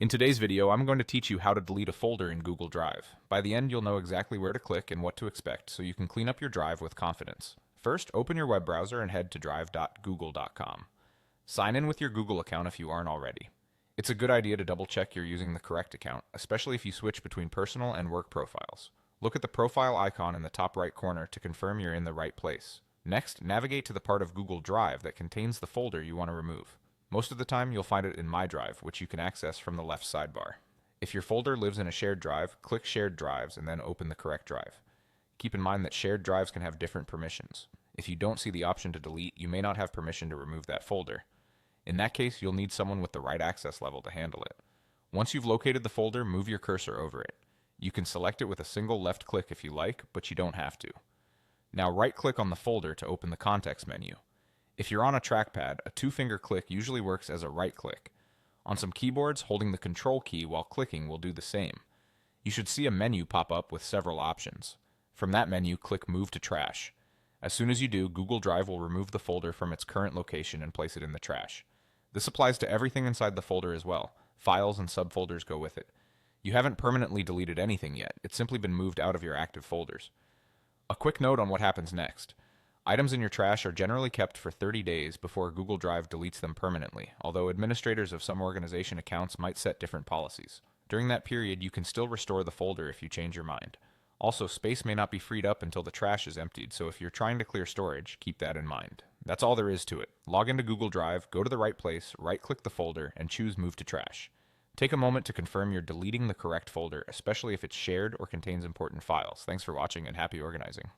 In today's video, I'm going to teach you how to delete a folder in Google Drive. By the end, you'll know exactly where to click and what to expect, so you can clean up your drive with confidence. First, open your web browser and head to drive.google.com. Sign in with your Google account if you aren't already. It's a good idea to double check you're using the correct account, especially if you switch between personal and work profiles. Look at the profile icon in the top right corner to confirm you're in the right place. Next, navigate to the part of Google Drive that contains the folder you want to remove. Most of the time, you'll find it in My Drive, which you can access from the left sidebar. If your folder lives in a shared drive, click Shared Drives and then open the correct drive. Keep in mind that shared drives can have different permissions. If you don't see the option to delete, you may not have permission to remove that folder. In that case, you'll need someone with the right access level to handle it. Once you've located the folder, move your cursor over it. You can select it with a single left click if you like, but you don't have to. Now right-click on the folder to open the context menu. If you're on a trackpad, a two-finger click usually works as a right click. On some keyboards, holding the Control key while clicking will do the same. You should see a menu pop up with several options. From that menu, click Move to Trash. As soon as you do, Google Drive will remove the folder from its current location and place it in the trash. This applies to everything inside the folder as well. Files and subfolders go with it. You haven't permanently deleted anything yet. It's simply been moved out of your active folders. A quick note on what happens next. Items in your trash are generally kept for 30 days before Google Drive deletes them permanently, although administrators of some organization accounts might set different policies. During that period, you can still restore the folder if you change your mind. Also, space may not be freed up until the trash is emptied, so if you're trying to clear storage, keep that in mind. That's all there is to it. Log into Google Drive, go to the right place, right-click the folder, and choose Move to Trash. Take a moment to confirm you're deleting the correct folder, especially if it's shared or contains important files. Thanks for watching and happy organizing.